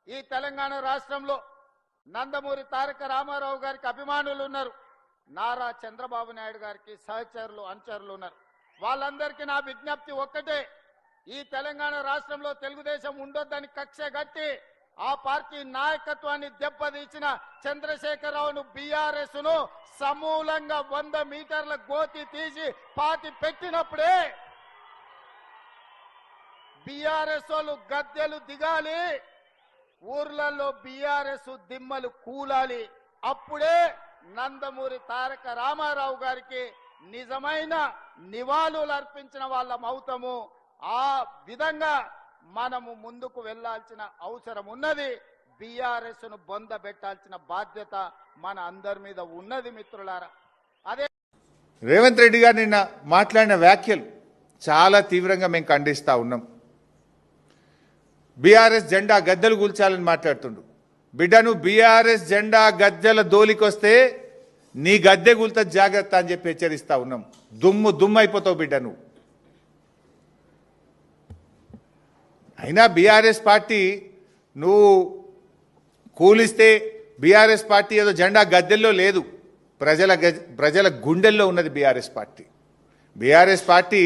ఈ తెలంగాణ రాష్ట్రంలో నందమూరి తారక రామారావు గారికి అభిమానులు ఉన్నారు, నారా చంద్రబాబు నాయుడు గారికి సహచరులు అనుచరులు ఉన్నారు. వాళ్ళందరికీ నా విజ్ఞప్తి ఒక్కటే, ఈ తెలంగాణ రాష్ట్రంలో తెలుగుదేశం ఉండొద్దని కక్ష గట్టి ఆ పార్టీ నాయకత్వాన్ని దెబ్బతీసిన చంద్రశేఖరరావును బీఆర్ఎస్ ను సమూలంగా 100 మీటర్ల గోతి తీసి పాతి పెట్టినప్పుడే బీఆర్ఎస్ వాళ్ళు గద్దెలు దిగాలి, ఊర్లలో బీఆర్ఎస్ దిమ్మలు కూలాలి. అప్పుడే నందమూరి తారక రామారావు గారికి నిజమైన నివాళులు అర్పించిన వాళ్ళం అవుతాము. ఆ విధంగా మనము ముందుకు వెళ్లాల్సిన అవసరం ఉన్నది. బీఆర్ఎస్ ను బొందబెట్టాల్సిన బాధ్యత మన అందరి మీద ఉన్నది మిత్రులారా. అదే రేవంత్ రెడ్డి గారు నిన్న మాట్లాడిన వ్యాఖ్యలు చాలా తీవ్రంగా మేము ఖండిస్తా ఉన్నాం. బీఆర్ఎస్ జెండా గద్దెలు కూల్చాలని మాట్లాడుతుండు. బిడ్డను బీఆర్ఎస్ జెండా గద్దెల దోలికొస్తే నీ గద్దె కూల్త జాగ్రత్త అని చెప్పి హెచ్చరిస్తా ఉన్నాం. దుమ్ము అయిపోతావు బిడ్డ నువ్వు. అయినా బీఆర్ఎస్ పార్టీ నువ్వు కూలిస్తే బీఆర్ఎస్ పార్టీ ఏదో జెండా గద్దెల్లో లేదు, ప్రజల గుండెల్లో ఉన్నది బీఆర్ఎస్ పార్టీ. బీఆర్ఎస్ పార్టీ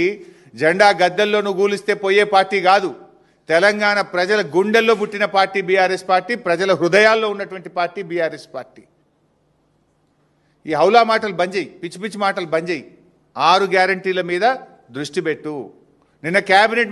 జెండా గద్దెల్లో నువ్వు కూలిస్తే పోయే పార్టీ కాదు. తెలంగాణ ప్రజల గుండెల్లో పుట్టిన పార్టీ బీఆర్ఎస్ పార్టీ, ప్రజల హృదయాల్లో ఉన్నటువంటి పార్టీ బీఆర్ఎస్ పార్టీ. ఈ హౌలా మాటలు బంద్ చేయి, పిచ్చి పిచ్చి మాటలు బంద్ చేయి. 6 గ్యారంటీల మీద దృష్టి పెట్టు. నిన్న కేబినెట్